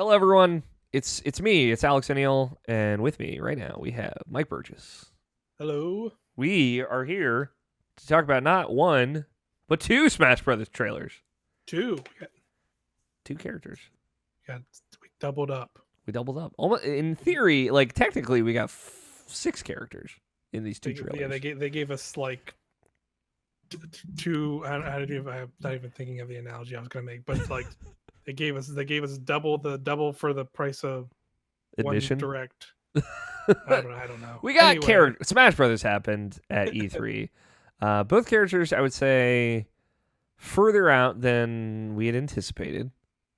Hello, everyone. It's me. It's Alex O'Neill, and with me right now we have Mike Burgess. Hello. We are here to talk about not one but two Smash Brothers trailers. Two. Two characters. Got we doubled up. We doubled up. Almost in theory, like technically, we got six characters in these two trailers. Yeah, they gave us like two. I'm not even thinking of the analogy I was gonna make, but like they gave us double for the price of Admission. one direct. I don't know. We got Anyway. Smash Brothers happened at E3. Both characters, I would say, further out than we had anticipated.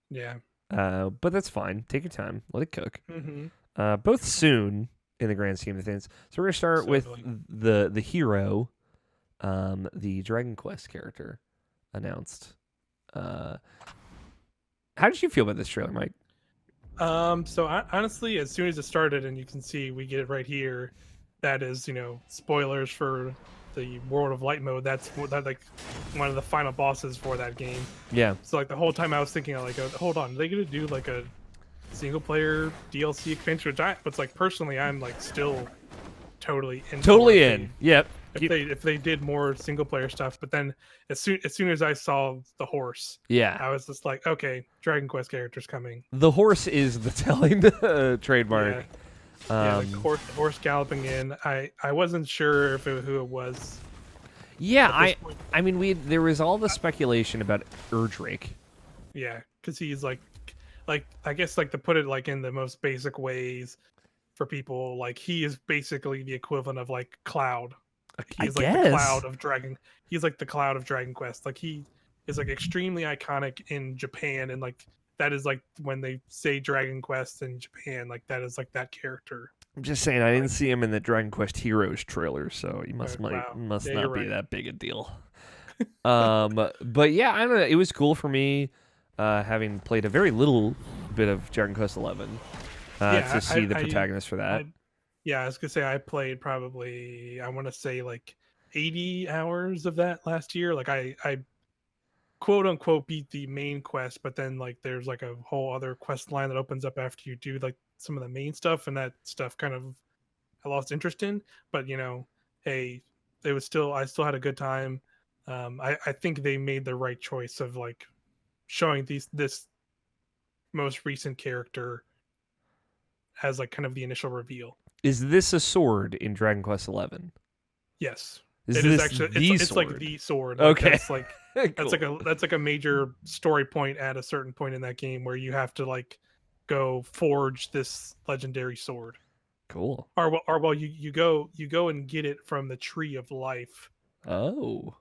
Yeah. But that's fine. Take your time. Let it cook. Mm-hmm. Both soon in the grand scheme of things. So we're gonna start with the hero, the Dragon Quest character announced. How did you feel about this trailer, Mike? So honestly, as soon as it started, and you can see we get it right here, that is, spoilers for the World of Light mode. That's like one of the final bosses for that game. Yeah. So like the whole time I was thinking, like, hold on, are they gonna do like a single player DLC expansion? But like personally, I'm like still totally in. Yep. If they did more single player stuff, but then as soon as I saw the horse, yeah, I was just like, okay, Dragon Quest characters coming. The horse is the telling trademark. Like the horse galloping in. I wasn't sure who it was. Yeah, I mean there was all the speculation about Urdrake. Yeah, because he's like I guess like to put it like in the most basic ways for people, like he is basically the equivalent of like Cloud. He's like the Cloud of Dragon. He's like the Cloud of Dragon Quest. Like he is like extremely iconic in Japan, and like that is like when they say Dragon Quest in Japan, like that is like that character. I'm just saying, I didn't see him in the Dragon Quest Heroes trailer, so he must not be that big a deal. But yeah, I don't know. It was cool for me, having played a very little bit of Dragon Quest 11, to see the protagonist for that. I was gonna say I played probably, I want to say like 80 hours of that last year. Like I quote unquote beat the main quest, but then like there's like a whole other quest line that opens up after you do like some of the main stuff, and that stuff kind of I lost interest in. But hey, I still had a good time. I think they made the right choice of like showing this most recent character as like kind of the initial reveal. Is this a sword in Dragon Quest 11? Yes. It's like the sword. Okay. That's like cool. that's like a major story point at a certain point in that game where you have to like go forge this legendary sword. Cool. Or you go and get it from the Tree of Life. Oh.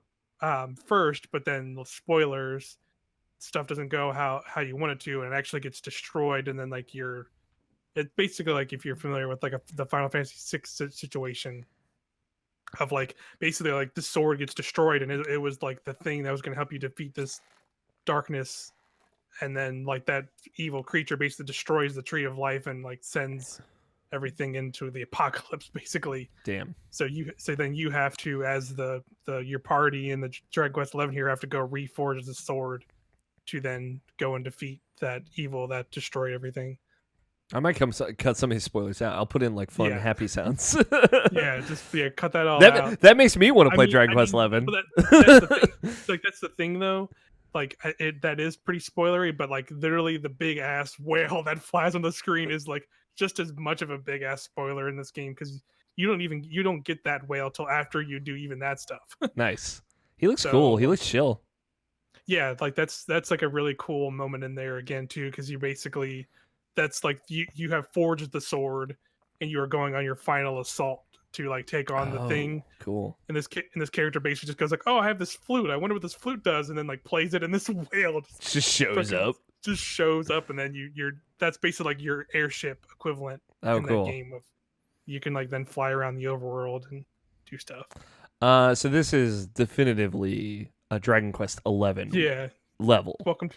First, but then spoilers, stuff doesn't go how you want it to, and it actually gets destroyed, and then like it's basically like if you're familiar with like the Final Fantasy VI situation of like basically like the sword gets destroyed, and it was like the thing that was going to help you defeat this darkness, and then like that evil creature basically destroys the Tree of Life and like sends everything into the apocalypse basically. Damn. So then you have to, as the your party in the Dragon Quest 11 here, have to go reforge the sword to then go and defeat that evil that destroyed everything. I might cut some of his spoilers out. I'll put in like fun, happy sounds. Cut that all out. That makes me want to play Dragon Quest 11. That's the thing. Like that's the thing though. Like that is pretty spoilery, but like literally the big ass whale that flies on the screen is like just as much of a big ass spoiler in this game, because you don't get that whale till after you do even that stuff. Nice. He looks cool. He looks chill. Yeah, like that's like a really cool moment in there again too, because you basically that's like you have forged the sword and you are going on your final assault to like take on the thing. Cool. And this character basically just goes like, oh, I have this flute. I wonder what this flute does, and then like plays it, and this whale just shows up. Just shows up, and then you're that's basically like your airship equivalent in cool. that game. Of you can like then fly around the overworld and do stuff. So this is definitively a Dragon Quest 11. Yeah. Level. Welcome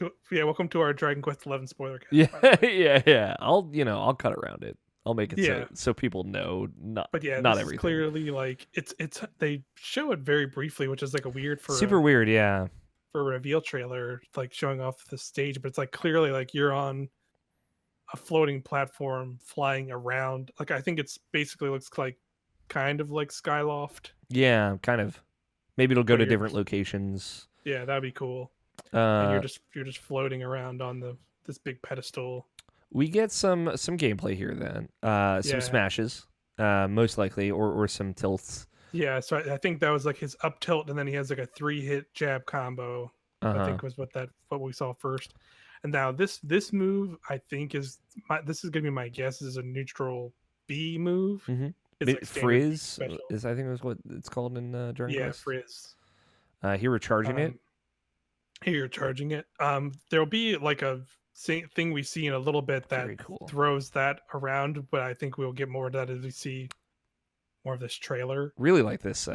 to our Dragon Quest 11 spoiler cast. Yeah. I'll cut around it. I'll make it so people know not everything. Clearly like it's they show it very briefly, which is like a weird weird, yeah. For a reveal trailer, like showing off the stage, but it's like clearly like you're on a floating platform flying around. Like I think it's basically looks like kind of like Skyloft. Yeah, kind of. Maybe it'll go Where to you're different locations. yeah, that'd be cool. And Uh, you're just floating around on this big pedestal. we get some gameplay here then. Some Yeah. smashes, most likely, or some tilts. Yeah, so I think that was like his up tilt, and then he has like a 3-hit jab combo. I Uh-huh. think was what we saw first. And now this move I think this is gonna be my guess is a neutral B move. Mm-hmm. It's like standard B Frizz special. is, I think, is what it's called in Dragon Yeah, Quest. Frizz. Here we're charging it. Here you're charging it. There'll be like a thing we see in a little bit that Very cool. throws that around, but I think we'll get more of that as we see more of this trailer. Really like this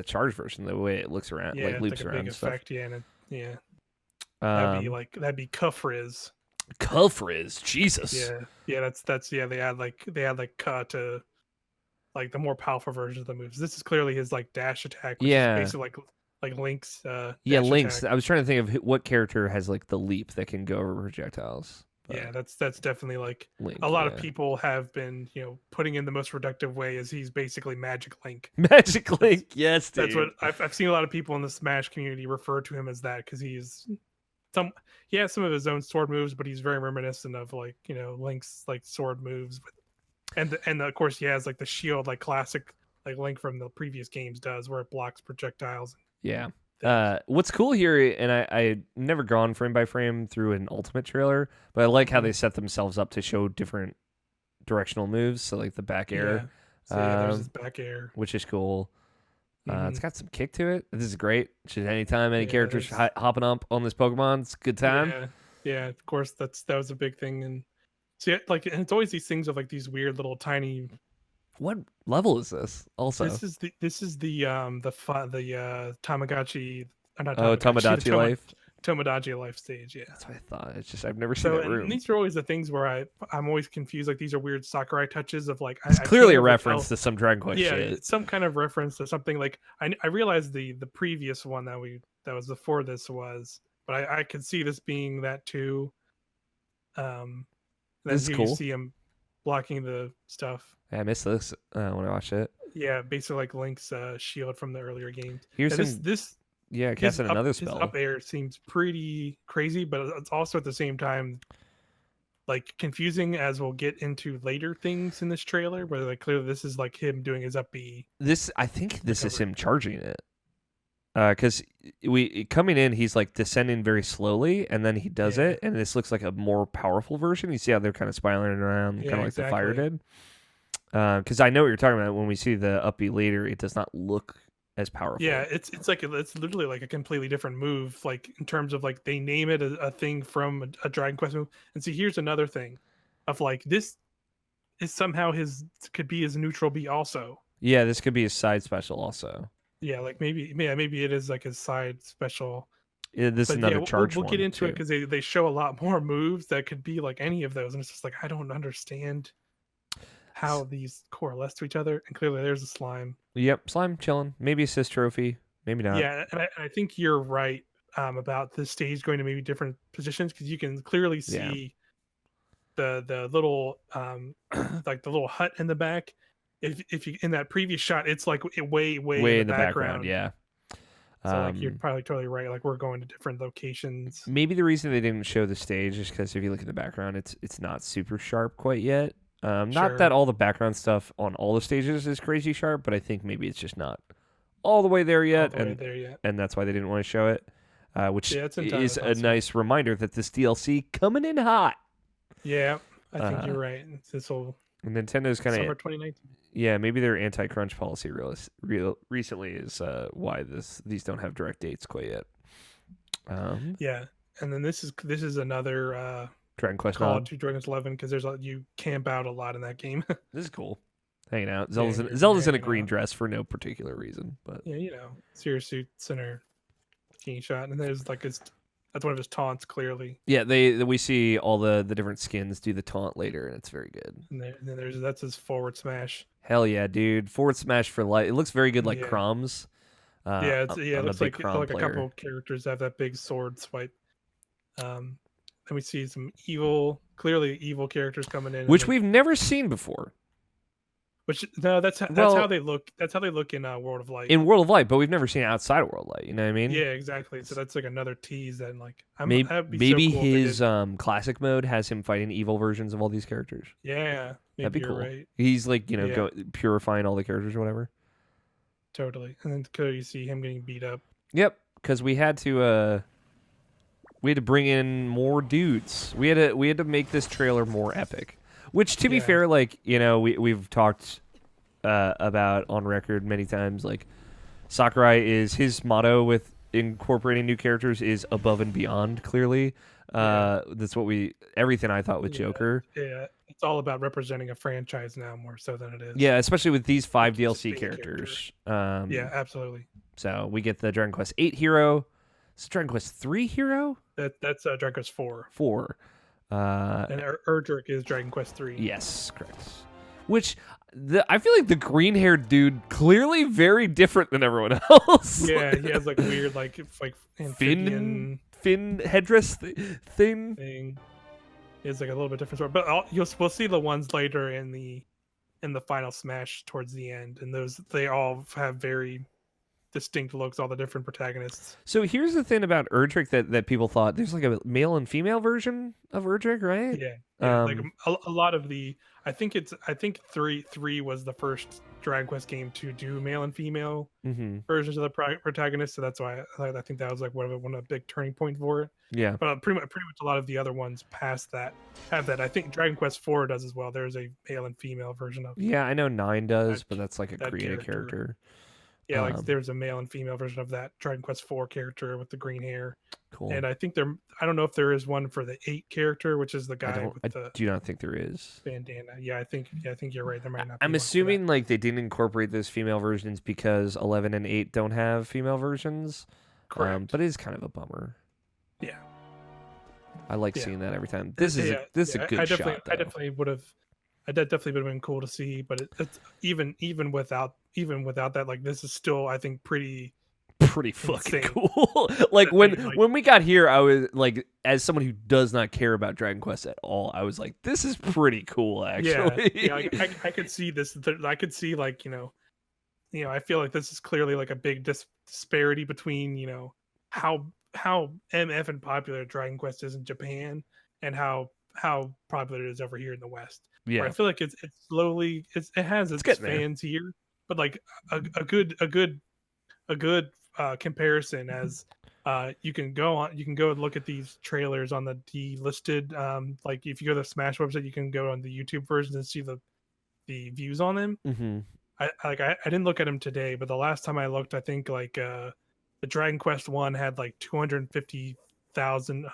charge version, the way it looks around, Yeah, like loops like a around big and stuff. effect. Yeah, yeah. That'd be Cuffriz. Frizz, Jesus. Yeah. That's yeah. They add like cut to like the more powerful version of the moves. This is clearly his like dash attack, which is basically like Link's Link's attack. I was trying to think of what character has like the leap that can go over projectiles. Yeah, that's definitely like Link, a lot of people have been putting in the most reductive way is he's basically Magic Link. Magic Link, yes, dude. That's what I've seen a lot of people in the Smash community refer to him as that because he has some of his own sword moves, but he's very reminiscent of like Link's like sword moves, and of course he has like the shield like classic like Link from the previous games does where it blocks projectiles. Yeah. What's cool here, and I never gone frame by frame through an Ultimate trailer, but I like how they set themselves up to show different directional moves. So like the back air, there's this back air, which is cool. It's got some kick to it. This is great. Just anytime any characters hopping up on this Pokemon, it's a good time. Yeah. Of course, that was a big thing, and so and it's always these things of like these weird little tiny. What level is this? Also, this is the Tamagotchi. Not Tomodachi Life. Tomodachi Life stage. Yeah, that's what I thought. It's just I've never seen that room. And these are always the things where I'm always confused. Like these are weird Sakurai touches of like it's clearly a reference to some Dragon Quest. Yeah, shit. It's some kind of reference to something. Like I realized the previous one that was before this was, but I could see this being that too. This is cool. You see him blocking the stuff. Yeah, I missed this when I watched it. Yeah, basically like Link's shield from the earlier games. Here's casting another spell. His up air seems pretty crazy, but it's also at the same time like confusing, as we'll get into later things in this trailer, where like clearly this is like him doing his up B. I think this is him charging it. Because coming in, he's like descending very slowly, and then he does it, and this looks like a more powerful version. You see how they're kind of spiraling around, kind of like the fire did. Because I know what you're talking about. When we see the up B later, it does not look as powerful. Yeah, it's literally like a completely different move. Like in terms of like they name it a thing from a Dragon Quest move, and see here's another thing, of like this is somehow could be his neutral B also. Yeah, this could be his side special also. Yeah, like maybe it is like his side special. Yeah, this is another charge. We'll get into it because they show a lot more moves that could be like any of those, and it's just like I don't understand how these coalesce to each other. And clearly, there's a slime. Yep, slime chilling. Maybe assist trophy, maybe not. Yeah, and I think you're right about the stage going to maybe different positions because you can clearly see the little like the little hut in the back. If you in that previous shot, it's like way in the background. Yeah. So like you're probably totally right. Like we're going to different locations. Maybe the reason they didn't show the stage is because if you look at the background, it's not super sharp quite yet. Not that all the background stuff on all the stages is crazy sharp, but I think maybe it's just not all the way there yet, and that's why they didn't want to show it. Which is a nice reminder that this DLC coming in hot. Yeah, I think you're right. This will. Nintendo's kind of summer 2019. Yeah, maybe their anti-crunch policy recently is why these don't have direct dates quite yet. Yeah, and then this is another Dragon Quest Call of Duty Dragon Quest 11 because you camp out a lot in that game. This is cool. Hanging out. Zelda's in a green dress for no particular reason, but yeah, Sears suits and her bikini shot, and there's like that's one of his taunts clearly. Yeah, we see all the different skins do the taunt later, and it's very good. And then that's his forward smash. Hell yeah, dude! Forward smash for light. It looks very good, like Crumbs. It looks like a couple characters have that big sword swipe. then we see some clearly evil characters coming in, which we've never seen before. That's how they look. That's how they look in World of Light. In World of Light, but we've never seen it outside of World of Light. You know what I mean? Yeah, exactly. So that's like another tease. That like, maybe so cool his classic mode has him fighting evil versions of all these characters. Yeah, that'd be cool. Right. He's like purifying all the characters or whatever. Totally, and then you see him getting beat up. Yep, because we had to bring in more dudes. We had to make this trailer more epic. Which, to be fair, like, we've talked about on record many times, like, Sakurai his motto with incorporating new characters is above and beyond, clearly. That's everything I thought with Joker. Yeah, it's all about representing a franchise now more so than it is. Yeah, especially with these 5 DLC characters. Yeah, absolutely. So we get the Dragon Quest 8 hero. Is it Dragon Quest 3 hero? That's Dragon Quest 4. 4. And Erdrick is Dragon Quest 3. Yes, correct. Which I feel like the green-haired dude clearly very different than everyone else. Yeah, he has like weird like amphibian fin headdress thing. It's like a little bit different, but we'll see the ones later in the final Smash towards the end, and they all have very distinct looks, all the different protagonists. So here's the thing about Erdrick that people thought there's like a male and female version of Erdrick, right? Yeah. Like a lot of I think 3 was the first Dragon Quest game to do male and female versions of the protagonists, so that's why I think that was like one of the big turning points for it. Yeah, but pretty much a lot of the other ones past that have that. I think Dragon Quest 4 does as well. There's a male and female version of. Yeah, I know 9 does, but that's like a created character. Yeah, like there's a male and female version of that Dragon Quest 4 character with the green hair. Cool. And I think I don't know if there is one for the 8 character, which is the guy with the. I do not think there is. Bandana. Yeah, I think you're right. There might not. I'm assuming like they didn't incorporate those female versions because 11 and 8 don't have female versions. Correct. But it is kind of a bummer. Yeah. I like seeing that every time. This is a good shot. Though. I definitely would have. That definitely would have been cool to see, but it's even without that, like this is still, I think, pretty fucking cool. Like when we got here, I was like, as someone who does not care about Dragon Quest at all, I was like, this is pretty cool, actually. Yeah, I could see this. I could see like I feel like this is clearly like a big disparity between how MF and popular Dragon Quest is in Japan and how popular it is over here in the West. Yeah, where I feel like it has its fans here, but like a good comparison as you can go and look at these trailers on the delisted. Like if you go to the Smash website, you can go on the YouTube version and see the views on them. Mm-hmm. I didn't look at them today, but the last time I looked, I think like the Dragon Quest 1 had like 250,000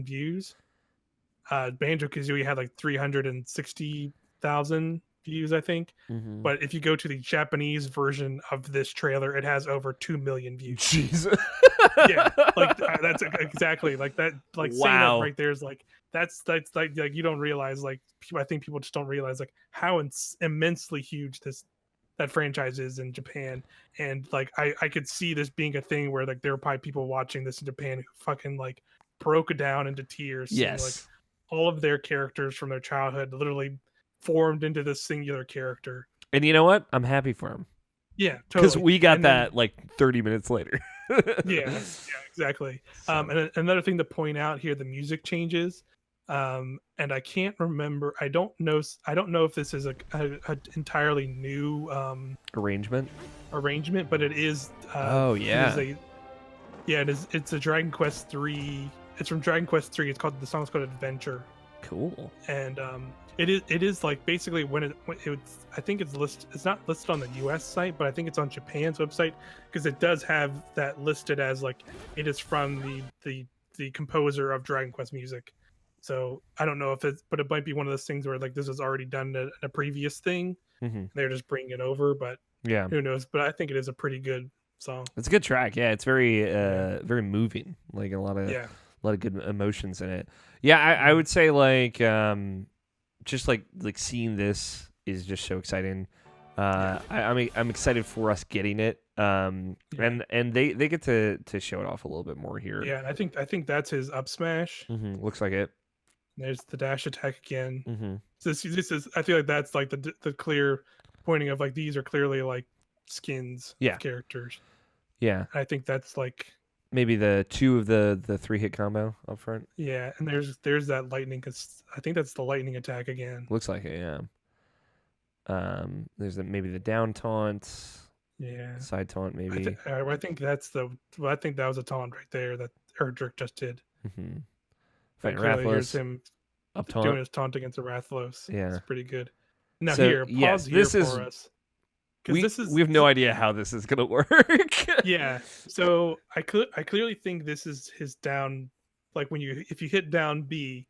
views. Banjo Kazooie had like 360,000 views, I think. Mm-hmm. But if you go to the Japanese version of this trailer, it has over 2 million views. Jesus. Yeah, like that's exactly like that. Like wow. Saying that right there is like that's like you don't realize, like I think people just don't realize like how immensely huge that franchise is in Japan. And like I could see this being a thing where like there were probably people watching this in Japan who fucking like broke it down into tears. Yes. Like all of their characters from their childhood literally formed into this singular character. And you know what? I'm happy for him. Yeah, totally. Because we got that like 30 minutes later. yeah, exactly. And another thing to point out here, the music changes. And I can't remember. I don't know if this is a entirely new arrangement, but it is. Oh yeah. It's a Dragon Quest 3. It's from Dragon Quest 3. The song's called Adventure. Cool. And it is like basically when it's I think it's listed. It's not listed on the US site, but I think it's on Japan's website because it does have that listed as like it is from the composer of Dragon Quest music. So I don't know but it might be one of those things where like this was already done in a previous thing. Mm-hmm. They're just bringing it over, but yeah, who knows? But I think it is a pretty good song. It's a good track. Yeah, it's very very moving. Like a lot of good emotions in it. Yeah, I would say like just like seeing this is just so exciting. I'm excited for us getting it. And they get to show it off a little bit more here. Yeah, and I think that's his up smash. Looks like it. There's the dash attack again. Mm-hmm. So this is I feel like that's like the clear pointing of like these are clearly like skins of characters. Yeah. And I think that's like maybe the 2 of the 3-hit combo up front. Yeah, and there's that lightning cuz I think that's the lightning attack again. Looks like it, yeah. There's maybe the down taunt. Yeah. Side taunt maybe. I think that's I think that was a taunt right there that Erdrick just did. Mm-hmm. Fighting Rathalos. Here's him up taunt. Doing his taunt against the Rathalos. Yeah. It's pretty good. Now so, here, pause here for us. We have no idea how this is gonna work. Yeah. So I clearly think this is his down, like if you hit down B,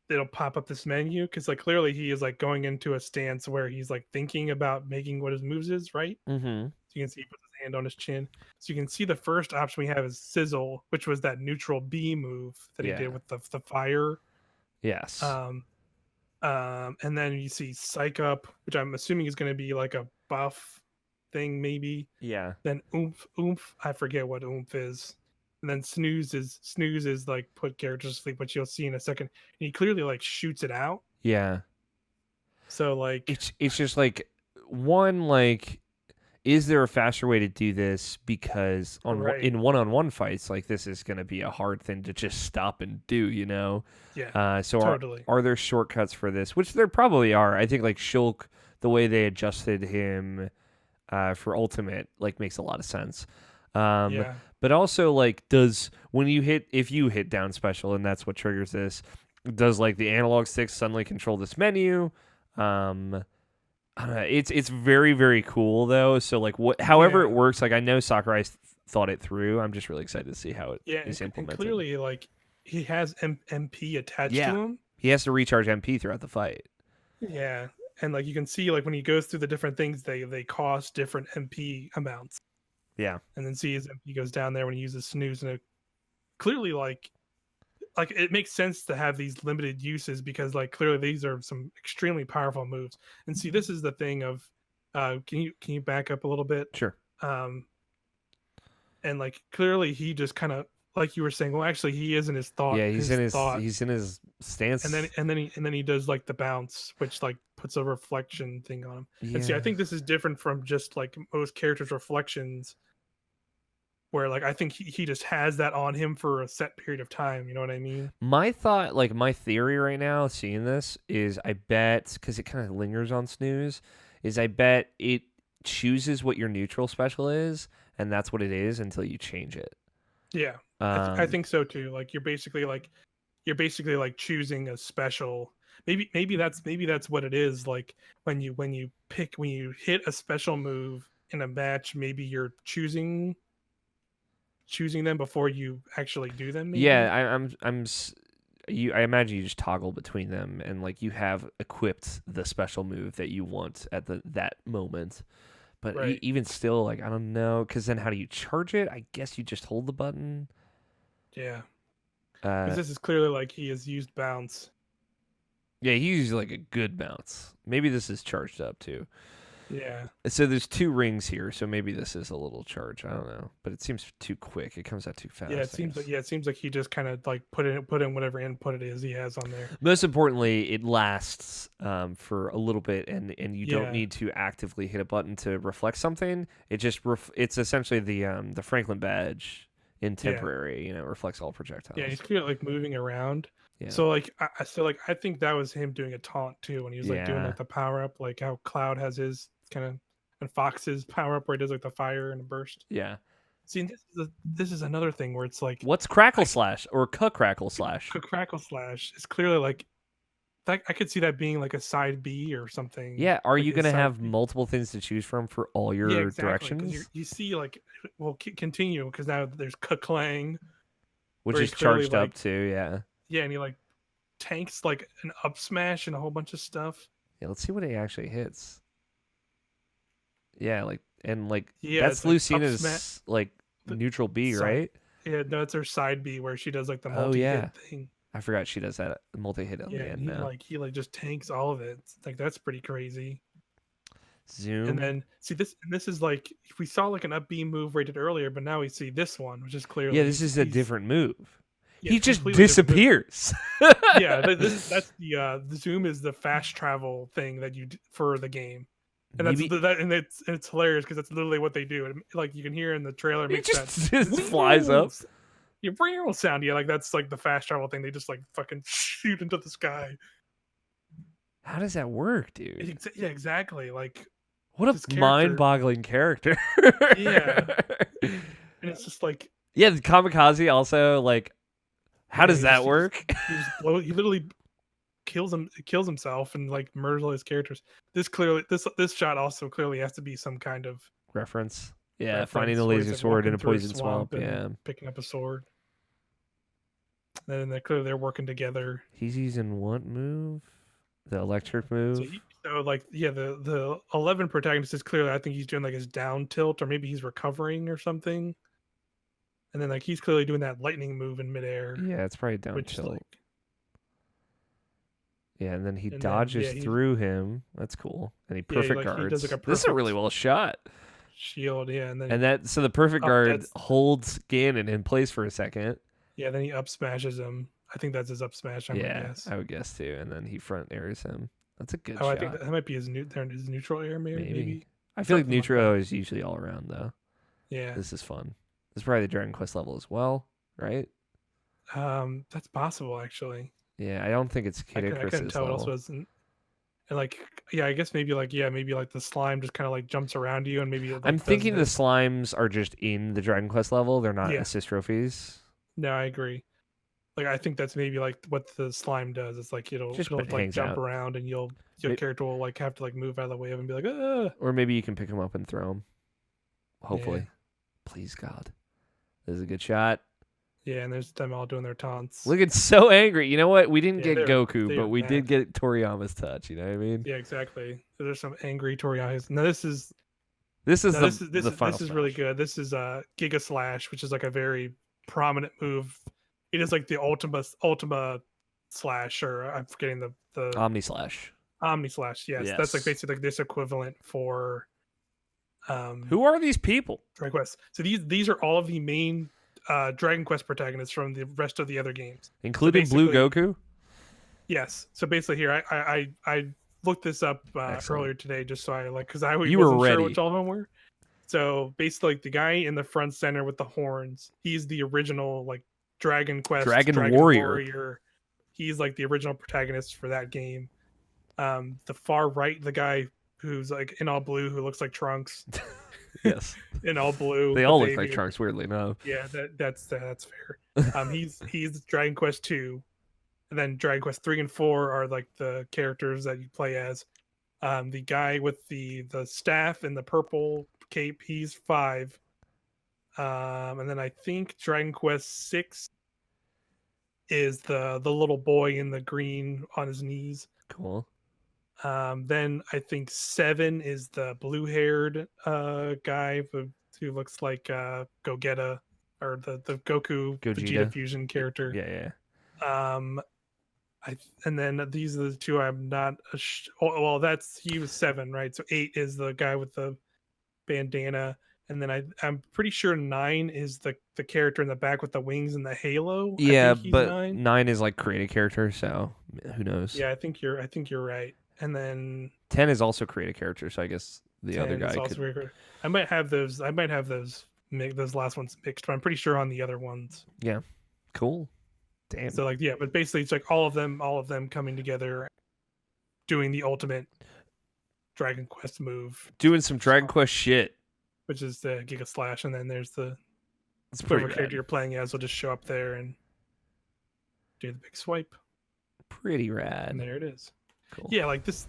it'll pop up this menu because like clearly he is like going into a stance where he's like thinking about making what his moves is, right? Mm-hmm. So you can see he puts his hand on his chin. So you can see the first option we have is Sizzle, which was that neutral B move that he did with the fire. Yes. And then you see Psych Up, which I'm assuming is going to be like a buff thing, maybe. Yeah. Then Oomph. I forget what Oomph is. And then Snooze is like put characters to sleep, which you'll see in a second. And he clearly like shoots it out. Yeah. So like it's just like one like. Is there a faster way to do this? Because in one-on-one fights, like this is going to be a hard thing to just stop and do, you know? Yeah. So totally. Are there shortcuts for this? Which there probably are. I think like Shulk, the way they adjusted him for Ultimate, like makes a lot of sense. But also like if you hit down special and that's what triggers this, does like the analog stick suddenly control this menu? It's very, very cool though. So like however it works, like I know Sakurai thought it through. I'm just really excited to see how it is implemented. And clearly, like he has MP attached to him. He has to recharge MP throughout the fight. Yeah, and like you can see, like when he goes through the different things, they cost different MP amounts. Yeah, and then see his MP goes down there when he uses Snooze, and it clearly like it makes sense to have these limited uses because like clearly these are some extremely powerful moves. And see, this is the thing of can you back up a little bit? Sure. And like clearly he just kind of like you were saying, well actually he is in his thought. Yeah, he's in his stance. And then he does like the bounce, which like puts a reflection thing on him. Yeah. And see, I think this is different from just like most characters' reflections, where like I think he just has that on him for a set period of time. You know what I mean? My thought, like my theory right now, seeing this is, I bet because it kind of lingers on Snooze, is I bet it chooses what your neutral special is, and that's what it is until you change it. Yeah, I think so too. Like you're basically like choosing a special. Maybe that's what it is. Like when you hit a special move in a match, maybe you're choosing them before you actually do them. Maybe? Yeah, I imagine you just toggle between them, and like you have equipped the special move that you want at that moment. But even still, like I don't know, because then how do you charge it? I guess you just hold the button. Yeah, because this is clearly like he has used bounce. Yeah, he used like a good bounce. Maybe this is charged up too. Yeah. So there's 2 rings here, so maybe this is a little charge. I don't know, but it seems too quick. It comes out too fast. Yeah, it seems like he just kind of like put in whatever input it is he has on there. Most importantly, it lasts for a little bit, and you don't need to actively hit a button to reflect something. It just it's essentially the Franklin badge in temporary. You know, reflects all projectiles. Yeah, he's clearly like moving around. Yeah. So like I think that was him doing a taunt too when he was like doing like the power up, like how Cloud has his kind of, and Fox's power up where he does like the fire and a burst. Yeah. See, this is another thing where it's like, what's Crackle Slash or Crackle Slash? Crackle Slash is clearly like that. I could see that being like a side B or something. Yeah. Are like you going to have multiple things to choose from for all your directions? You see, like, well, continue because now there's Clang, which is charged up too. Yeah. Yeah, and he like tanks like an up smash and a whole bunch of stuff. Yeah, let's see what he actually hits. Yeah, that's Lucina's like neutral B, right? Yeah, no, it's her side B where she does like the multi-hit thing. I forgot she does that multi-hit on the end now. He just tanks all of it. Like that's pretty crazy. Zoom. And then see this, and this is like we saw like an up B move rated earlier, but now we see this one, which is clearly this is a different move. Yeah, he just disappears. Yeah, that's the Zoom is the fast travel thing that you do for the game, and it's hilarious because that's literally what they do. And, like you can hear in the trailer, makes just flies up. Your real sound, yeah, like that's like the fast travel thing. They just like fucking shoot into the sky. How does that work, dude? Yeah, exactly. Like, what a mind-boggling character. Yeah, and it's just like, yeah, the Kamikaze also like. How does that work? He literally kills himself and like murders all his characters. This shot also clearly has to be some kind of reference. Yeah, finding the laser sword in a poison swamp. Yeah, picking up a sword. And then they're working together. He's using what move? The electric move. So like, yeah, the 11 protagonist is clearly, I think he's doing like his down tilt, or maybe he's recovering or something. And then like he's clearly doing that lightning move in midair. Yeah, it's probably down tilt. Like, yeah, and then he dodges through him. That's cool. And he perfect guards. He does like this is a really well shot. Shield, yeah, and then so the perfect guard holds Ganon in place for a second. Yeah, then he up smashes him. I think that's his up smash. I would guess too. And then he front airs him. That's a good shot. I think that might be his neutral air, maybe. I feel like neutral is usually all around though. Yeah, this is fun. This is probably the Dragon Quest level as well, right? That's possible actually. Yeah, I don't think it's Kid Icarus's level. I couldn't tell what else was. And like, yeah, I guess maybe like the slime just kind of like jumps around you, and maybe. I'm thinking the slimes are just in the Dragon Quest level. They're not assist trophies. No, I agree. Like, I think that's maybe like what the slime does. It's like it'll like jump around, and your character will like have to like move out of the way of him and be like, ah. Or maybe you can pick him up and throw him. Hopefully, please God, this is a good shot. Yeah, and there's them all doing their taunts. Look, it's so angry. You know what? We didn't get Goku, but we did get Toriyama's touch. You know what I mean? Yeah, exactly. There's some angry Toriyama's. Now this is really good. This is Giga Slash, which is like a very prominent move. It is like the Ultima Slash, or I'm forgetting the Omni Slash. Omni Slash, yes. That's like basically like this equivalent for. Who are these people? Dragon Quest. So these are all of the main Dragon Quest protagonists from the rest of the other games, including Blue Goku. Yes. So basically, here I looked this up earlier today, just so I wasn't sure which all of them were. So basically, like, the guy in the front center with the horns, he's the original like Dragon Quest Dragon Warrior. He's like the original protagonist for that game. The far right, the guy who's like in all blue, who looks like Trunks. Yes, in all blue. They all look like Trunks, weirdly enough. Yeah, that's fair. He's Dragon Quest 2, and then Dragon Quest 3 and 4 are like the characters that you play as. The guy with the staff and the purple cape, he's 5. And then I think Dragon Quest 6 is the little boy in the green on his knees. Cool. Then I think 7 is the blue-haired guy who looks like Gogeta, or the Goku Vegeta fusion character. Yeah. And then these are the two I'm not. He was 7, right? So 8 is the guy with the bandana, and then I'm pretty sure 9 is the character in the back with the wings and the halo. Yeah, but 9 is like create a character, so who knows? Yeah, I think you're right. And then 10 is also create a character, so I guess the other guy could. I might have those those last ones mixed, but I'm pretty sure on the other ones. Yeah, cool. Damn. So like, yeah, but basically it's like all of them coming together, doing the ultimate Dragon Quest move, doing some Dragon Quest shit, which is the Giga Slash, and then there's the whatever character you're playing as will just show up there and do the big swipe. Pretty rad. And there it is. Cool. Yeah, like this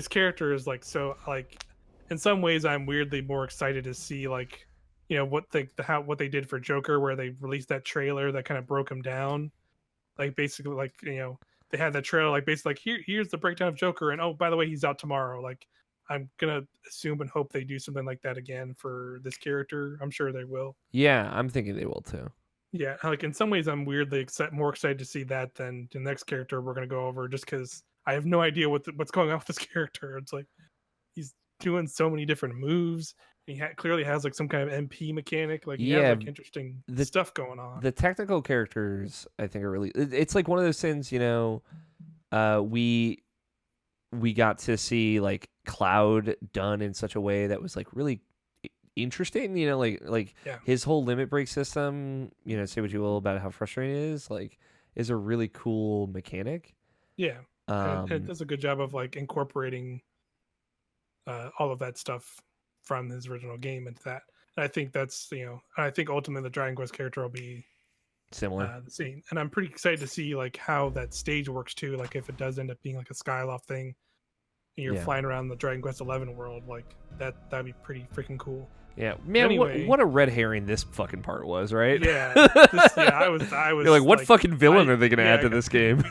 character is like, so like in some ways I'm weirdly more excited to see like, you know, what they did for Joker, where they released that trailer that kind of broke him down. Like basically, like, you know, they had that trailer like basically like here's the breakdown of Joker, and oh, by the way, he's out tomorrow. Like, I'm gonna assume and hope they do something like that again for this character. I'm sure they will. Yeah, I'm thinking they will too. Yeah, like in some ways I'm weirdly more excited to see that than the next character we're gonna go over, just because I have no idea what's going on with this character. It's like he's doing so many different moves. He clearly has like some kind of MP mechanic. Like he has like interesting stuff going on. The technical characters, I think, are really. It's like one of those things, we got to see like Cloud done in such a way that was like really interesting. His whole limit break system. Say what you will about how frustrating it is. Like, is a really cool mechanic. Yeah, and it does a good job of like incorporating all of that stuff from his original game into that. And I think that's I think ultimately the Dragon Quest character will be similar, the same. And I'm pretty excited to see like how that stage works too. Like if it does end up being like a Skyloft thing, and you're flying around the Dragon Quest 11 world, like that'd be pretty freaking cool. Yeah, man. Anyway, what a red herring this fucking part was, right? Yeah, I was. You're like, what fucking villain are they gonna add to this game?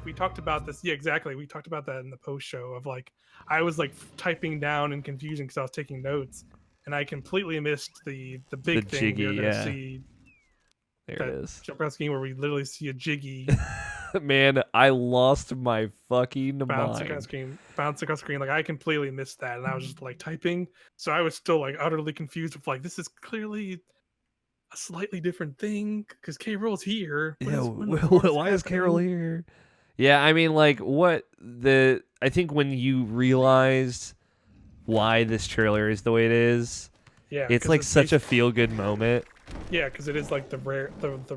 We talked about this. Yeah, exactly. We talked about that in the post show of like, I was like typing down and confusing because I was taking notes, and I completely missed the big thing Jiggy, we're gonna see. There it is. Jump out game where we literally see a Jiggy. Man, I lost my fucking bouncing mind. Bouncing on screen. Like I completely missed that, and I was just like typing, so I was still like utterly confused with like, this is clearly a slightly different thing because K. Rool's here. Why is K. Rool here? Yeah, I mean, like I think when you realized why this trailer is the way it is, it's like such a feel good moment. Yeah, because it is like the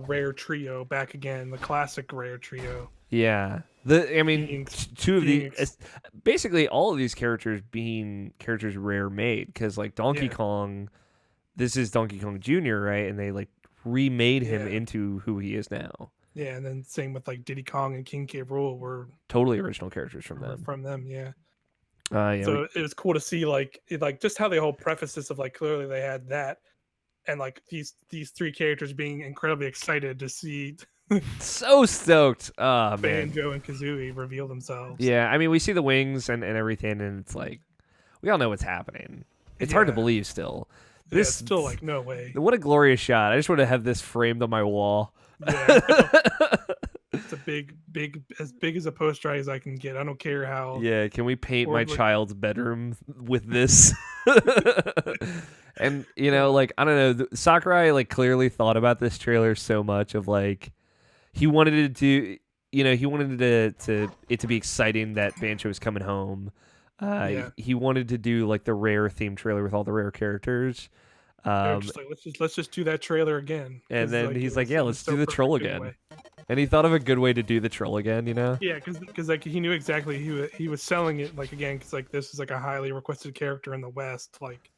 rare trio back again, the classic rare trio. Yeah, two of these, basically all of these characters being characters rare made, because like Donkey Kong, this is Donkey Kong Jr., right? And they like remade him into who he is now. Yeah, and then same with like Diddy Kong and King K. Rool were totally original characters from them. Yeah. So it was cool to see like just how they whole preface this of like clearly they had that. And like these three characters being incredibly excited to see so stoked. Oh, Banjo and Kazooie reveal themselves. Yeah, I mean we see the wings and everything, and it's like we all know what's happening. It's hard to believe still. This it's still like no way. What a glorious shot. I just want to have this framed on my wall. Yeah. It's a big as big as a poster as I can get. I don't care how. Yeah, can we paint my child's bedroom with this? And like I don't know, Sakurai like clearly thought about this trailer so much of like he wanted it to he wanted it to be exciting that Banjo was coming home. He wanted to do like the rare theme trailer with all the rare characters. Just like, let's just do that trailer again. And then like, he's like, yeah, let's do the troll again. And he thought of a good way to do the troll again, Yeah, because like he knew exactly he was selling it like again because like this is like a highly requested character in the West. Like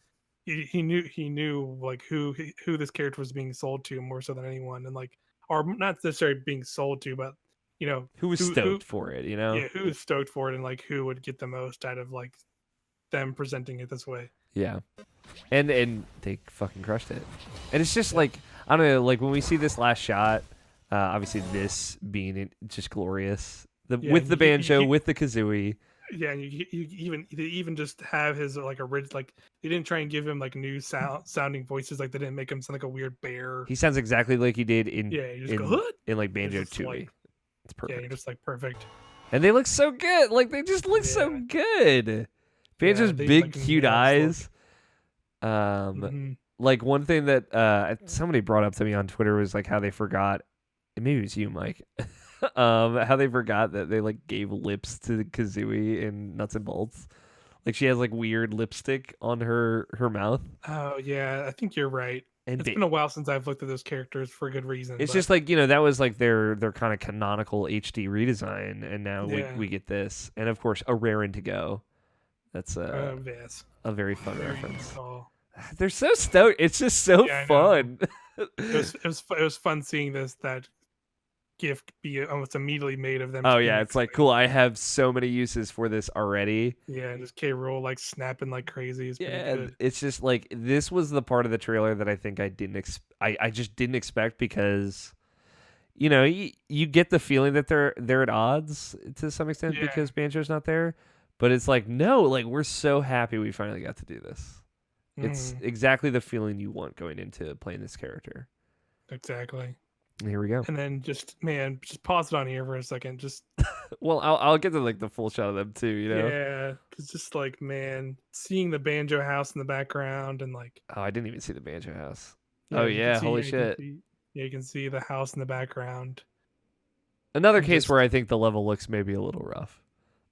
he knew like who this character was being sold to more so than anyone, and like or not necessarily being sold to, but who was stoked for it, Yeah, who was stoked for it, and like who would get the most out of like them presenting it this way. Yeah. And they fucking crushed it. And it's just like I don't know, like when we see this last shot, obviously this being just glorious. With the banjo, with the kazooie. Yeah, and you even just have his like like they didn't try and give him like new sounding voices, like they didn't make him sound like a weird bear. He sounds exactly like he did in in like Banjo Tooie. Like, it's perfect. Yeah, you're just like perfect. And they look so good. Like they just look so good. Banjo's big like, cute eyes. Like one thing that somebody brought up to me on Twitter was like how they forgot, and maybe it was you, Mike. How they forgot that they like gave lips to Kazooie in Nuts and Bolts. Like she has like weird lipstick on her mouth. Oh yeah, I think you're right. And it's been a while since I've looked at those characters for a good reason. It's just like that was like their kind of canonical HD redesign, and now we get this, and of course a raring to go. That's a very fun reference. They're so stoked. It's just so fun. It was fun seeing that gift be almost immediately made of them. Oh yeah, it's like cool. I have so many uses for this already. Yeah, and just K. Rool like snapping like crazy. It's just like this was the part of the trailer that I think I just didn't expect because you get the feeling that they're at odds to some extent because Banjo's not there. But it's like, no, like we're so happy we finally got to do this. It's exactly the feeling you want going into playing this character. Exactly. And here we go. And then just pause it on here for a second. Just Well, I'll get to like the full shot of them too. Yeah, because just like man, seeing the banjo house in the background and like Oh, I didn't even see the banjo house. Oh you can yeah, see holy you can shit. see you can see the house in the background. Another And case just where I think the level looks maybe a little rough.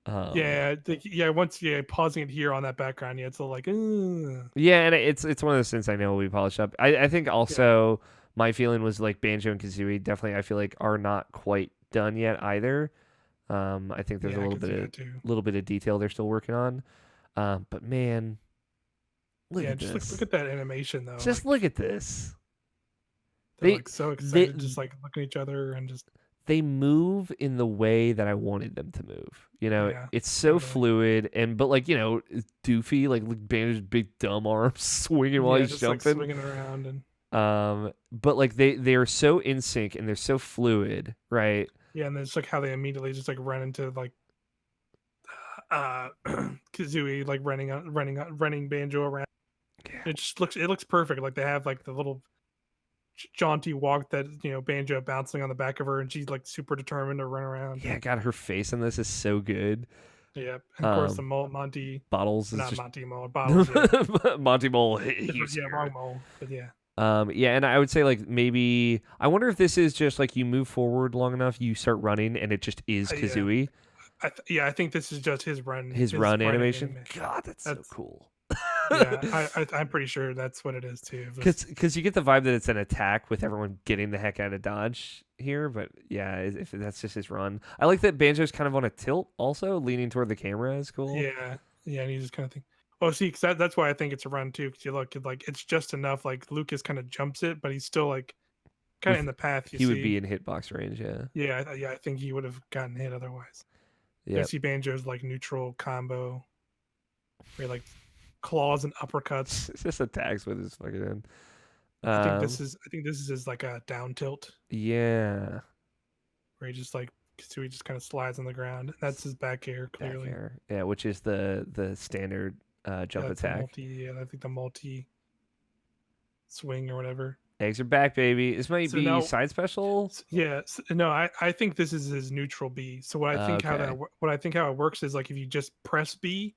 once pausing it here on that background, it's all like, Yeah, and it's one of those things I know will be polished up. I think also my feeling was like Banjo and Kazooie definitely I feel like are not quite done yet either. I think there's a little bit of detail they're still working on. But man, look at this. Look at that animation though. Just look at this. They're like so excited, just like looking at each other and just. They move in the way that I wanted them to move. It's so fluid but like it's doofy. Like Banjo's big dumb arms swinging while he's jumping, like swinging around but like they are so in sync and they're so fluid, right? Yeah, and it's like how they immediately just like run into like Kazooie like running Banjo around. Yeah. It looks perfect. Like they have like the little jaunty walk that Banjo bouncing on the back of her, and she's like super determined to run around. Yeah, God, her face in this is so good. Yeah, and of course the Monty Bottles is not just... Monty Mole Bottles. Yeah. Monty Mole. Wrong mole, but yeah. Yeah, and I would say like maybe I wonder if this is just like you move forward long enough, you start running, and it just is Kazooie. I think this is just his run. His run animation. God, that's so cool. Yeah, I'm pretty sure that's what it is too. Because you get the vibe that it's an attack with everyone getting the heck out of dodge here, but yeah, if that's just his run. I like that Banjo's kind of on a tilt, also leaning toward the camera is cool. Yeah, and he's just kind of think. Oh, see, because that's why I think it's a run too. Because you look, like it's just enough. Like Lucas kind of jumps it, but he's still like kind of in the path. He would be in hitbox range. Yeah. I think he would have gotten hit otherwise. Yeah. You see Banjo's like neutral combo, where like claws and uppercuts. It's just attacks with his fucking end. I think this is his like a down tilt. Yeah. Where he just like Kazooie just kind of slides on the ground. That's his back air, clearly. Back air. Yeah, which is the standard jump attack. I think the multi swing or whatever. Eggs are back, baby. This might be side special. Yeah. No, I think this is his neutral B. So what I think how it works is like if you just press B,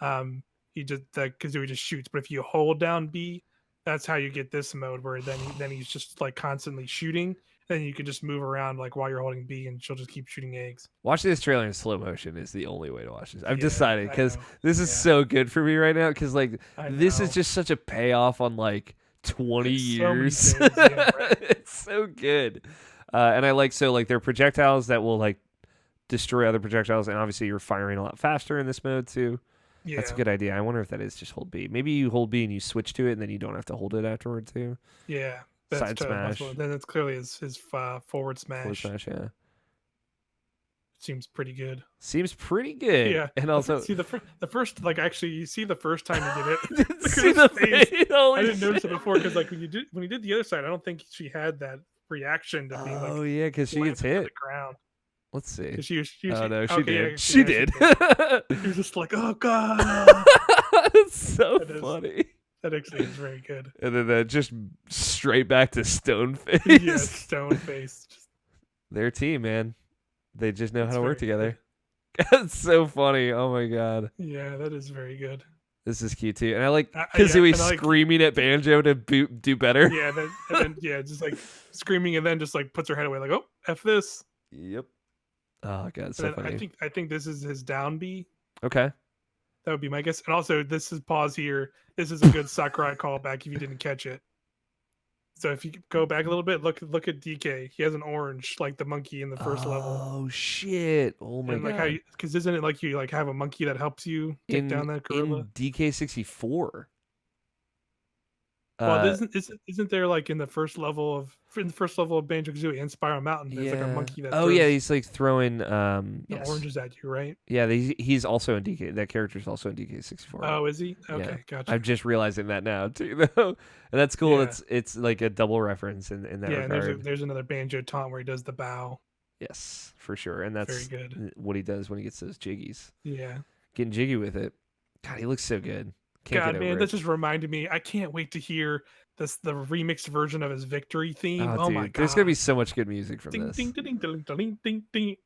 Kazooie just shoots. But if you hold down B, that's how you get this mode where then he's just like constantly shooting. Then you can just move around like while you're holding B, and she'll just keep shooting eggs. Watching this trailer in slow motion is the only way to watch this. I've decided because this is so good for me right now. Because like this is just such a payoff on like 20 years. So things, right? It's so good, and I like their projectiles that will like destroy other projectiles, and obviously you're firing a lot faster in this mode too. Yeah. That's a good idea. I wonder if that is just hold B. Maybe you hold B and you switch to it, and then you don't have to hold it afterward too. Yeah. Side smash. Then it's clearly his forward smash. Forward smash, yeah. Seems pretty good. Yeah, and also see the first like actually you see the first time you did it. See the face. I didn't notice it before because like when you did the other side, I don't think she had that reaction to being like. Oh yeah, because she gets hit. The ground. Let's see. She no, she did. Yeah, she did. She was just like, oh god. It's so funny. That actually is very good. And then just straight back to Stoneface. Yeah, Stoneface. Their team, man. They just know how to work together. That's so funny. Oh my god. Yeah, that is very good. This is cute too. And I like Kazooie screaming at Banjo to do better. Yeah, and then just like screaming and then just like puts her head away like, oh, F this. Yep. Oh god, it's so funny. I think this is his down B. Okay. That would be my guess. And also, this is pause here. This is a good Sakurai callback if you didn't catch it. So if you go back a little bit, look at DK. He has an orange like the monkey in the first level. Oh shit! Oh my god! Like because isn't it like you like have a monkey that helps you take down that gorilla? In DK64. Well, isn't there like in the first level of Banjo Kazooie and Spiral Mountain? There's like a monkey that. He's like throwing oranges at you, right? Yeah, he's also in DK. That character's also in DK64. Oh, is he? Okay, gotcha. I'm just realizing that now too, though, and that's cool. Yeah. It's like a double reference in that regard. And there's another Banjo taunt where he does the bow. Yes, for sure, and that's very good. What he does when he gets those jiggies. Yeah, getting jiggy with it. God, he looks so good. God, man, that just reminded me. I can't wait to hear the remixed version of his victory theme. Oh dude, my god, there's gonna be so much good music from this. Ding, ding, ding, ding, ding, ding, ding.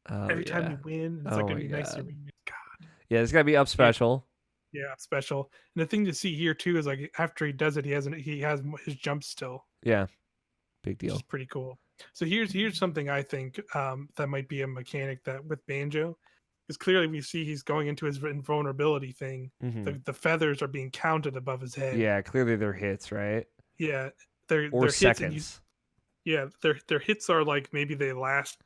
Oh, Every time yeah. you win, it's Oh, like gonna my be nice to God. remix. God. Yeah, it's got to be up special. Yeah, special. And the thing to see here too is like after he does it, he has his jump still, Yeah, big which is deal. pretty cool. So here's something I think that might be a mechanic that with Banjo, because clearly we see he's going into his invulnerability thing. Hmm. The feathers are being counted above his head. Yeah, clearly they're hits, right? Yeah, Or they're hits, and seconds. their hits are like maybe they last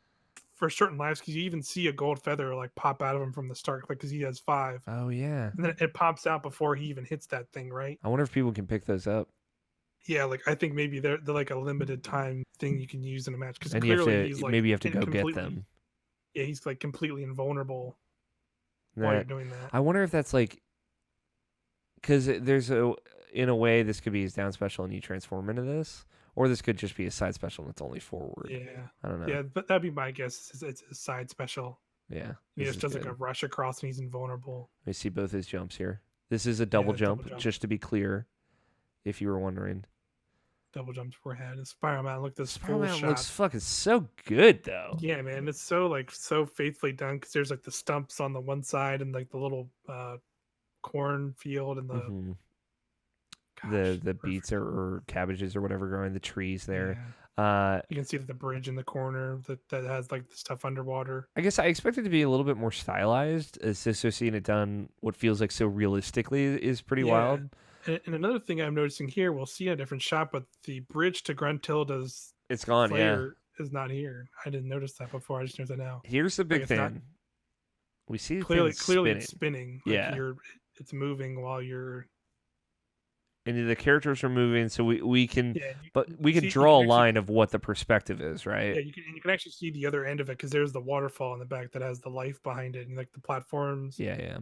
for certain lives because you even see a gold feather like pop out of him from the start, like because he has 5, Oh, yeah. and then it pops out before he even hits that thing, right? I wonder if people can pick those up. Yeah, like I think maybe they're like a limited time thing you can use in a match because And you have clearly to, he's like maybe you have to in go get completely, them. yeah, he's like completely invulnerable while you're That doing that. I wonder if that's like, because in a way, this could be his down special and you transform into this, or this could just be a side special and it's only forward. Yeah, I don't know. yeah, but that'd be my guess. It's a side special. Yeah, He this just is does good. like a rush across and he's invulnerable. We see both his jumps here. This is a double jump, just to be clear, if you were wondering. Double jumps per head. And Spiral Mountain, look at this Spiral full Mountain shot. looks fucking so good, though. Yeah, man, it's so faithfully done because there's like the stumps on the one side and like the little cornfield and the Mm-hmm. gosh, The beets or cabbages or whatever growing, the trees there. Yeah. You can see the bridge in the corner that has like the stuff underwater. I guess I expect it to be a little bit more stylized. As so seeing it done, what feels like so realistically is pretty wild. And another thing I'm noticing here, we'll see a different shot, but the bridge to Gruntilda's It's gone, flare is not here. I didn't notice that before. I just noticed that now. Here's the big Like, thing. We see clearly spinning. it's spinning. Like it's moving while you're. And the characters are moving, so we can, we can see, draw a line of what the perspective is, right? Yeah, you can actually see the other end of it because there's the waterfall in the back that has the life behind it and like the platforms. Yeah.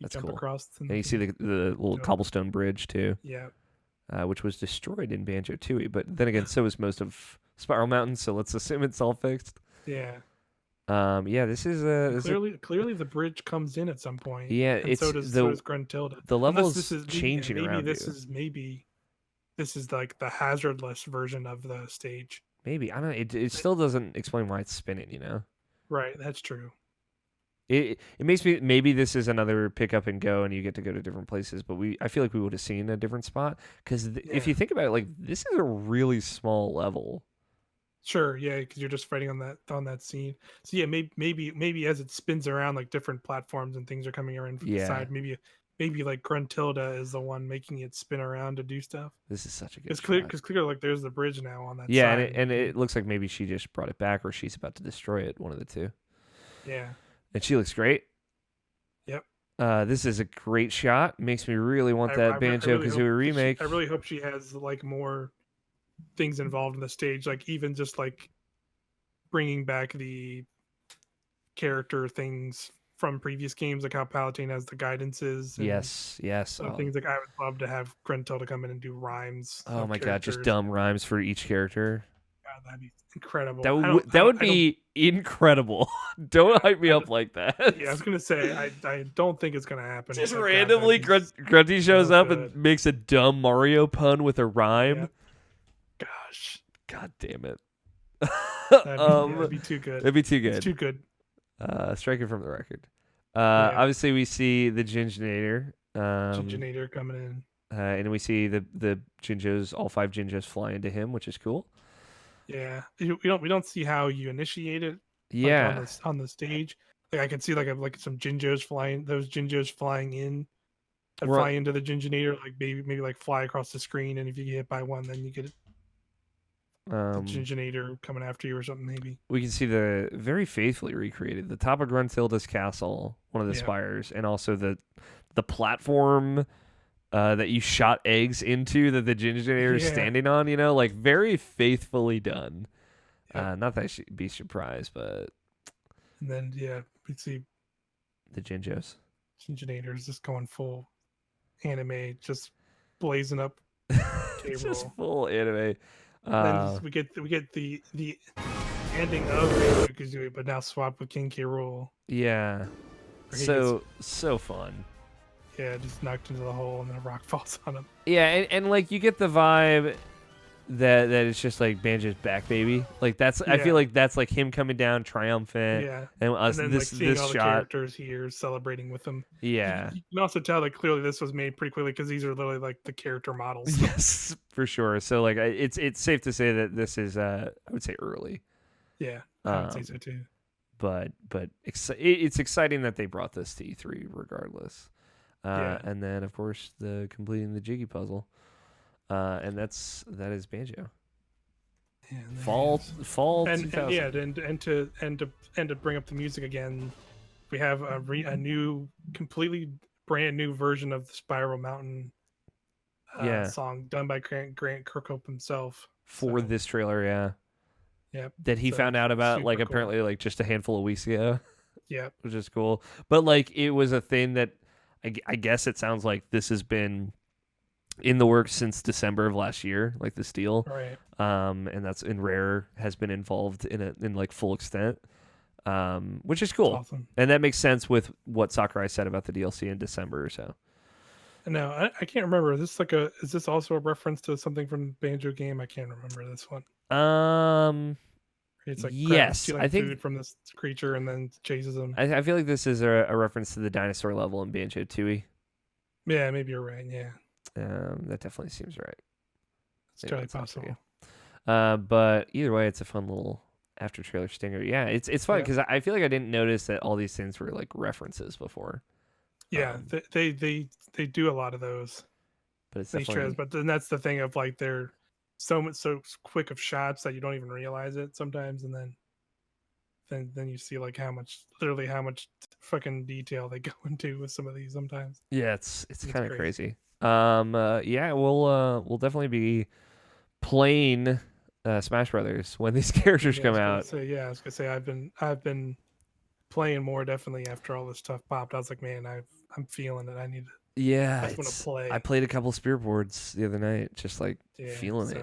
That's jump cool. Across and you see the little cobblestone bridge too. Yeah. Which was destroyed in Banjo Tooie, but then again, so was most of Spiral Mountain. So let's assume it's all fixed. Yeah. Yeah. This is clearly the bridge comes in at some point. Yeah, and so does Gruntilda. The level is changing around maybe this is like the hazardless version of the stage. Maybe I don't know. It still doesn't explain why it's spinning. You know. Right. That's true. It makes me, maybe this is another pick up and go and you get to go to different places, but I feel like we would have seen a different spot because if you think about it, like this is a really small level. Sure, yeah, because you're just fighting on that scene. So yeah, maybe as it spins around, like different platforms and things are coming around from the side. Maybe like Gruntilda is the one making it spin around to do stuff. This is such a good. It's clear because like there's the bridge now on that. Yeah, side. and it looks like maybe she just brought it back or she's about to destroy it. One of the two. Yeah. And she looks great. Yep. This is a great shot. Makes me really want that Banjo Kazooie remake. I really hope she has like more things involved in the stage, like even just like bringing back the character things from previous games, like how Palatine has the guidances. Yes. Things like I would love to have Gruntilda come in and do rhymes. Oh my god, just dumb rhymes for each character. God, that'd be incredible. That would be incredible. Don't hype me up like that. Yeah, I was gonna say I don't think it's gonna happen. Just randomly, Grunty shows up and makes a dumb Mario pun with a rhyme. Yeah. Gosh, god damn it. That'd be too good. It'd be too good. It's too good. Strike it from the record. Obviously, we see the Ginginator. Ginginator coming in. And we see the Jinjos, all 5 Jinjos fly into him, which is cool. Yeah, we don't see how you initiate it. Yeah, on the stage, like I can see like some Jinjos flying. Those Jinjos flying in, that fly into the Ginginator, like maybe like fly across the screen, and if you get hit by one, then you get the Ginginator coming after you or something. Maybe we can see the very faithfully recreated the top of Gruntilda's castle, one of the spires, and also the platform. That you shot eggs into that the Ginginator is standing on, you know, like very faithfully done. Not that I should be surprised, but. And then, we see the Jinjos. Ginginator's just going full anime, just blazing up. Just full anime. Then we get the ending of Banjo Kazooie, but now swapped with King K. Rool. Yeah. So fun. Yeah, just knocked into the hole and then a rock falls on him. Yeah, and like you get the vibe that it's just like Banjo's back, baby. Like that's I feel like that's like him coming down triumphant. Yeah, and us then this like seeing all the shot. characters here celebrating with them. Yeah, You can also tell that clearly this was made pretty quickly because these are literally like the character models. yes, for sure. So like it's safe to say that this is I would say early. Yeah, I would say so too. But it's exciting that they brought this to E3 regardless. And then of course the completing the Jiggy puzzle. And that is Banjo. Yeah, fall and 2000. to bring up the music again, we have a new, completely brand new version of the Spiral Mountain song done by Grant Kirkhope himself for this trailer. Yeah, that he found out about like apparently cool. like just a handful of weeks ago. Yeah, which is cool. But like it was a thing that I guess it sounds like this has been in the works since December of last year, like this deal. right. And that's in Rare has been involved in like full extent, which is cool. Awesome. And that makes sense with what Sakurai said about the DLC in December or so. No, I can't remember. Is this also a reference to something from the Banjo game? I can't remember this one. It's like stealing food from this creature and then chases him. I feel like this is a reference to the dinosaur level in Banjo Tooie. Yeah, maybe you're right. Yeah, that definitely seems right. It's totally possible. But either way, it's a fun little after trailer stinger. Yeah, it's fun because I feel like I didn't notice that all these things were like references before. Yeah, they do a lot of those. But it's these trailers. But then that's the thing of like they're so quick of shots that you don't even realize it sometimes, and then you see like how much fucking detail they go into with some of these sometimes. Yeah, it's kind of crazy. Yeah, we'll definitely be playing Smash Brothers when these characters come out. I was gonna say I've been playing more definitely after all this stuff popped. I was like, man, I'm feeling it. I need to. Yeah, I just want to play. I played a couple Spear boards the other night, just like feeling it.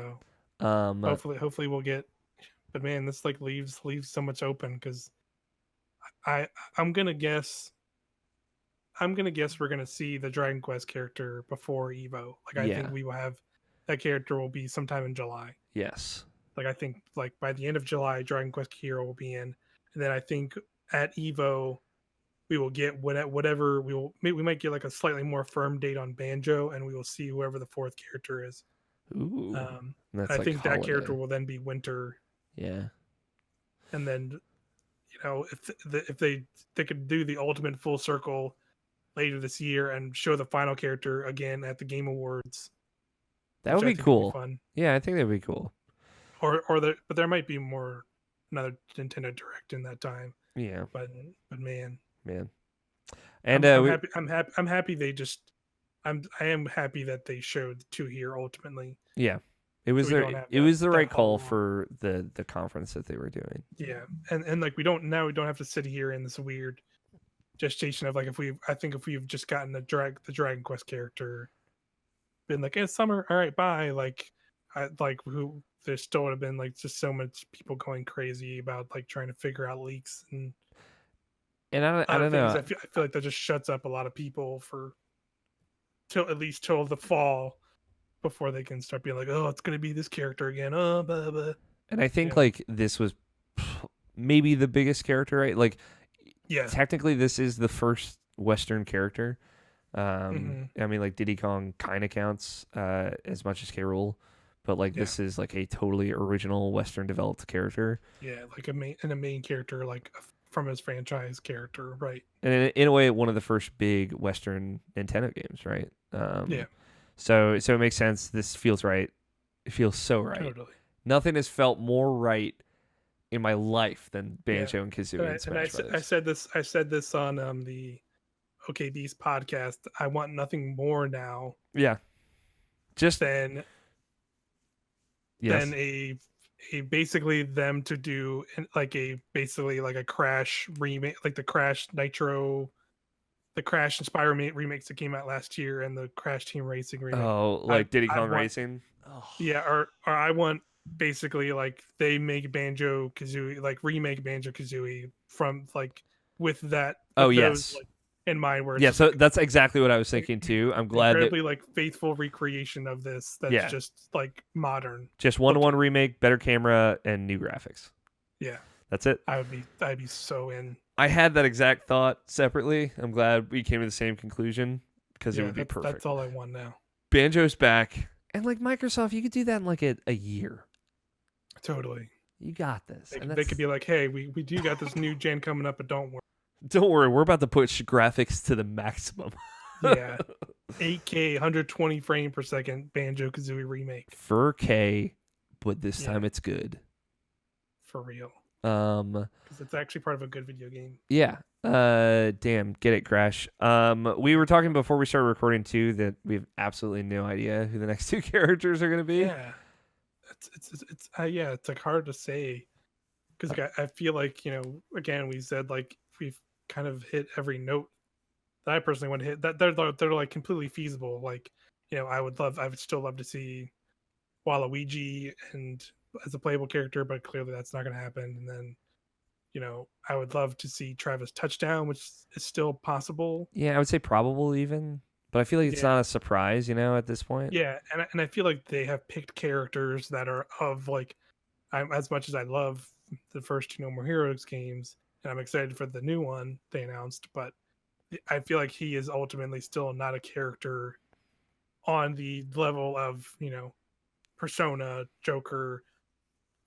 Hopefully we'll get. But man, this like leaves so much open because I'm gonna guess we're gonna see the Dragon Quest character before Evo. Like I think we will have that character will be sometime in July. Yes. Like I think like by the end of July, Dragon Quest Hero will be in, and then I think at Evo we will get whatever we might get like a slightly more firm date on Banjo, and we will see whoever the fourth character is. Ooh, I think that character will then be Winter. Yeah, and then if they could do the ultimate full circle later this year and show the final character again at the Game Awards, that would be cool. Fun. Yeah, I think that'd be cool. But there might be another Nintendo Direct in that time. Yeah, but man. And I'm happy they just. I am happy that they showed 2 here ultimately. Yeah, it was the right call for the conference that they were doing. Yeah, and like we don't have to sit here in this weird gestation of like if we've just gotten the Dragon Quest character, been like it's summer, all right, bye. There still would have been like just so much people going crazy about like trying to figure out leaks and I don't know. I feel like that just shuts up a lot of people at least till the fall before they can start being like, oh, it's going to be this character again. Oh, blah, blah. And I think like this was maybe the biggest character, right? Like, technically this is the first Western character. I mean, like Diddy Kong kind of counts as much as K. Rool, but like this is like a totally original Western developed character. Yeah, like a main character, like from his franchise character, right? And in a way, one of the first big Western Nintendo games, right? So it makes sense. This feels right. It feels so right. Totally. Nothing has felt more right in my life than Banjo and Kazooie and Smash Brothers. I said this on the OK Beast podcast. I want nothing more now. Yeah. Just than a basically them to do like a Crash remake, like the Crash Nitro, the Crash and Spyro remakes that came out last year, and the Crash Team Racing remake. Oh, like Diddy Kong Racing. Yeah, or I want basically like they make Banjo Kazooie, like remake Banjo Kazooie from like with that. Yes. in mind. Where it's yeah, so that's exactly what I was thinking too. I'm glad incredibly like faithful recreation of this. That's just like modern. Just 1-to-1 remake, better camera, and new graphics. Yeah, that's it. I'd be so in. I had that exact thought separately. I'm glad we came to the same conclusion because it would be perfect. That's all I want now. Banjo's back, and like Microsoft, you could do that in like a year. Totally. You got this. They could be like, hey, we do got this new gen coming up, but don't worry. Don't worry, we're about to push graphics to the maximum. Yeah. 8K, 120 frame per second Banjo Kazooie remake. 4K, but this time it's good. For real. Because it's actually part of a good video game. Yeah. Damn, get it, Crash. We were talking before we started recording too that we have absolutely no idea who the next two characters are gonna be. Yeah. It's like hard to say because like, I feel like, you know, again, we said like we've kind of hit every note that I personally want to hit, that they're like completely feasible. Like, you know, I would still love to see Waluigi and as a playable character, but clearly that's not going to happen. And then, you know, I would love to see Travis Touchdown, which is still possible. Yeah, I would say probable even. But I feel like it's not a surprise, you know, at this point. Yeah, and I feel like they have picked characters that are of like, as much as I love the first two No More Heroes games, and I'm excited for the new one they announced, but I feel like he is ultimately still not a character on the level of, you know, Persona, Joker,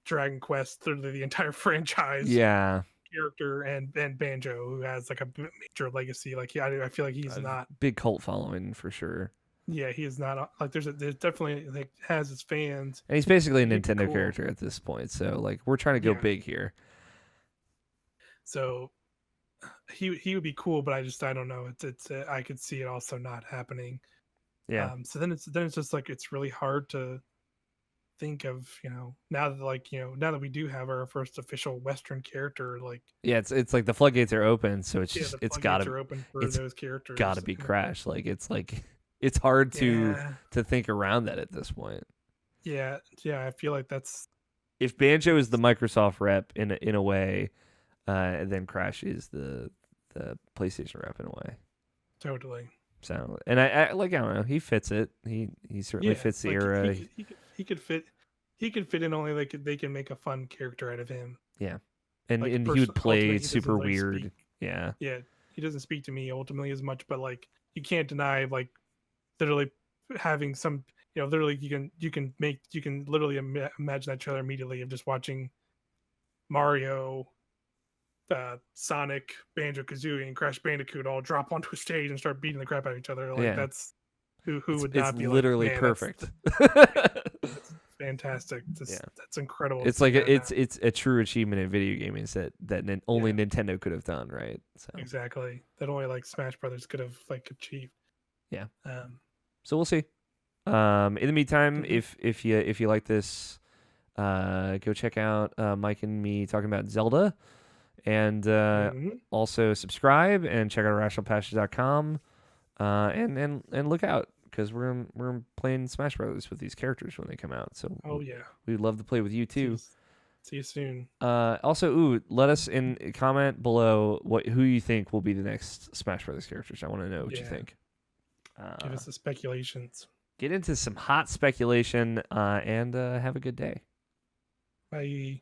Dragon Quest, the entire franchise. Yeah. Character and Banjo, who has like a major legacy. Like, I feel like he's not big cult following for sure. Yeah, he is not like there's definitely like has his fans, and he's basically a Nintendo character at this point. So like we're trying to go big here. So he would be cool, but I don't know. It's I could see it also not happening. Yeah. So then it's just like it's really hard to think of, you know, now that we do have our first official Western character, like it's like the floodgates are open, so it's just it's gotta those characters gotta be Crash. Like it's hard to think around that at this point. Yeah, I feel like that's if Banjo is the Microsoft rep in a way, then Crash is the PlayStation rep in a way. Totally. So, and I don't know, he fits it. He certainly fits the era. He could fit in. Only they can make a fun character out of him. Yeah, and he would play super weird. Yeah. He doesn't speak to me ultimately as much, but like you can't deny like literally having some, you know, literally you can literally imagine that trailer immediately of just watching Mario, Sonic, Banjo Kazooie, and Crash Bandicoot all drop onto a stage and start beating the crap out of each other. Like that's who would not be literally like, perfect. That's fantastic. That's incredible. It's like it's a true achievement in video gaming that only Nintendo could have done, right? So. Exactly. That only like Smash Brothers could have like achieved. Yeah. So we'll see. In the meantime, if you like this, go check out Mike and me talking about Zelda, and also subscribe and check out irrationalpassions.com, and look out because we're playing Smash Brothers with these characters when they come out. So we'd love to play with you too. See you soon. Also, let us comment below who you think will be the next Smash Brothers characters. I want to know what you think. Give us the speculations. Get into some hot speculation, and have a good day. Bye.